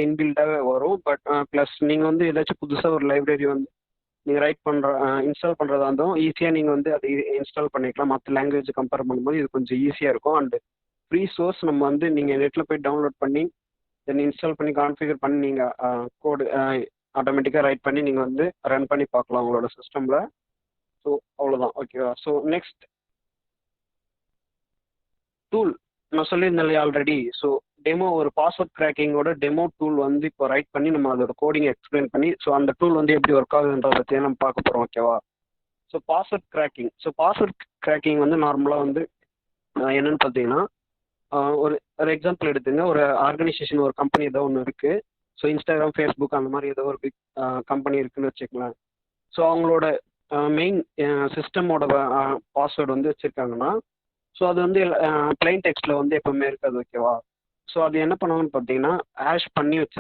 இன்பில்டாகவே வரும். But plus நீங்கள் வந்து ஏதாச்சும் புதுசாக ஒரு லைப்ரரி வந்து நீங்கள் இன்ஸ்டால் பண்ணுறதா இருந்தும் ஈஸியாக நீங்கள் வந்து அதை இன்ஸ்டால் பண்ணிக்கலாம். மற்ற லாங்குவேஜ் கம்பேர் பண்ணும்போது இது கொஞ்சம் ஈஸியாக இருக்கும். அண்ட் ஃப்ரீ சோர்ஸ் நம்ம வந்து நீங்கள் நெட்டில் போய் டவுன்லோட் பண்ணி தென் இன்ஸ்டால் பண்ணி கான்ஃபிகர் பண்ணி நீங்கள் கோடு ஆட்டோமேட்டிக்காக ரைட் பண்ணி நீங்கள் வந்து ரன் பண்ணி பார்க்கலாம் உங்களோட சிஸ்டமில். ஸோ அவ்வளோதான். ஓகேவா? ஸோ நெக்ஸ்ட் டூல் நான் சொல்லியிருந்தேன் இல்லையா ஆல்ரெடி. ஸோ டெமோ ஒரு பாஸ்வேர்ட் கிராக்கிங்கோட டெமோ டூல் வந்து இப்போ ரைட் பண்ணி நம்ம அதோட கோடிங் எக்ஸ்பிளைன் பண்ணி ஸோ அந்த டூல் வந்து எப்படி ஒர்க் ஆகுதுன்றதை பற்றி நம்ம பார்க்க போகிறோம். ஓகேவா? ஸோ பாஸ்வேர்ட் கிராக்கிங் வந்து நார்மலாக வந்து என்னன்னு பார்த்தீங்கன்னா ஒரு எக்ஸாம்பிள் எடுத்துங்க. ஒரு ஆர்கனைசேஷன் ஒரு கம்பெனி ஏதோ ஒன்று இருக்குது. ஸோ இன்ஸ்டாகிராம், ஃபேஸ்புக் அந்த மாதிரி ஏதோ ஒரு பிக் கம்பெனி இருக்குன்னு வச்சுக்கலாம். ஸோ அவங்களோட மெயின் சிஸ்டமோட பாஸ்வேர்டு வந்து வச்சுருக்காங்கன்னா ஸோ அது வந்து பிளைன் டெக்ஸ்ட்டில் வந்து எப்போவுமே இருக்காது. ஓகேவா? ஸோ அது என்ன பண்ணுவாங்கன்னு பார்த்தீங்கன்னா ஹேஷ் பண்ணி